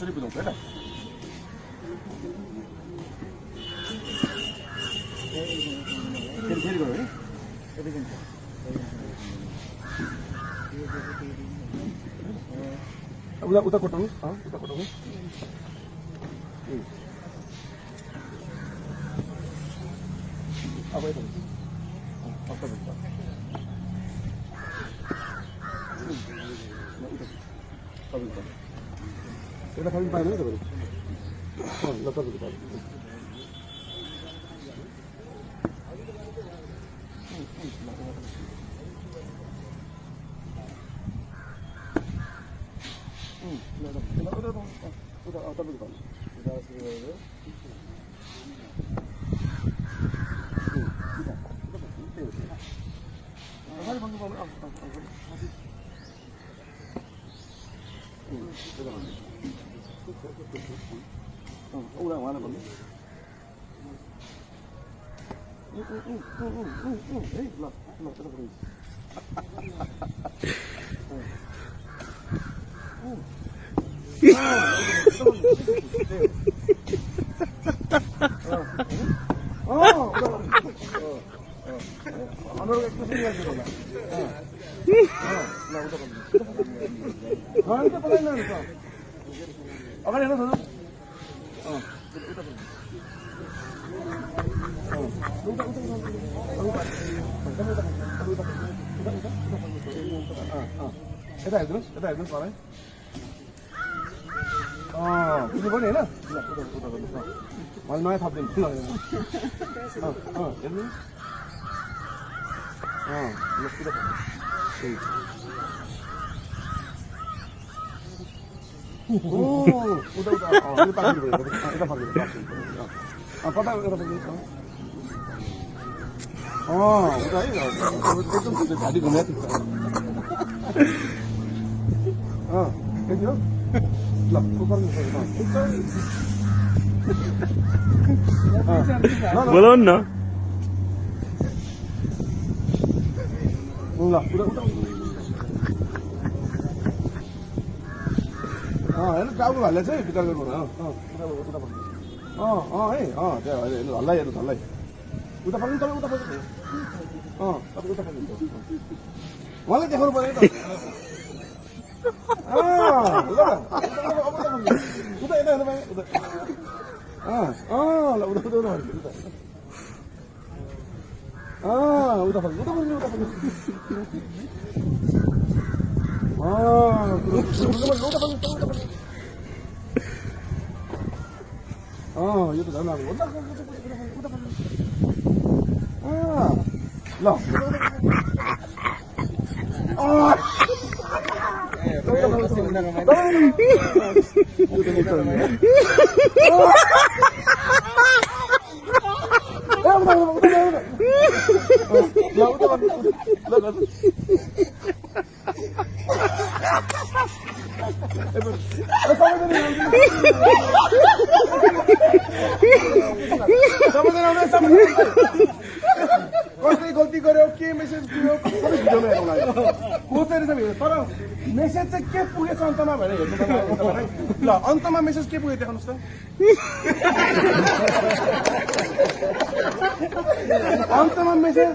कसरी बुझाउँछ होइन फेरि गयो है उता कोटाउनु उता कोटाउनु अब यता एउटा खाली पाएन नि तपाईँले ल तपाईँको पाएँ उड़ा वहाँ भन्नु अगाडि हेर्नु यता हेर्नुहोस् पराइ बुझ्नु पर्ने होइन मैले नयाँ थपिदिन्छु ल हेर्नु उता है एकदम घाँटी घुमेको थियो ल बोलाउनु न ल हेर्नु टाउको हाल्ने चाहिँ विचार गर्नु है त्यहाँ हल्लाइ हेर्नुहोस् हल्लाइ उता पर्नु तपाईँ उता पर्नु तपाईँ उता पर्नु मलाई देखाउनु पऱ्यो नि त उता यता हेर्नु पाएँ उता ल उता उता उता पर्नु यो त झन् अब ल कसले गल्ती गर्यो के मेसेज दियो सबै भिडियोमा हेर्नु लाग्यो कोचेर चाहिँ तर मेसेज चाहिँ के पुगेछ अन्तमा भनेर हेर्नु ल अन्तमा मेसेज के पुग्यो देखाउनुहोस् त अन्तमा मेसेज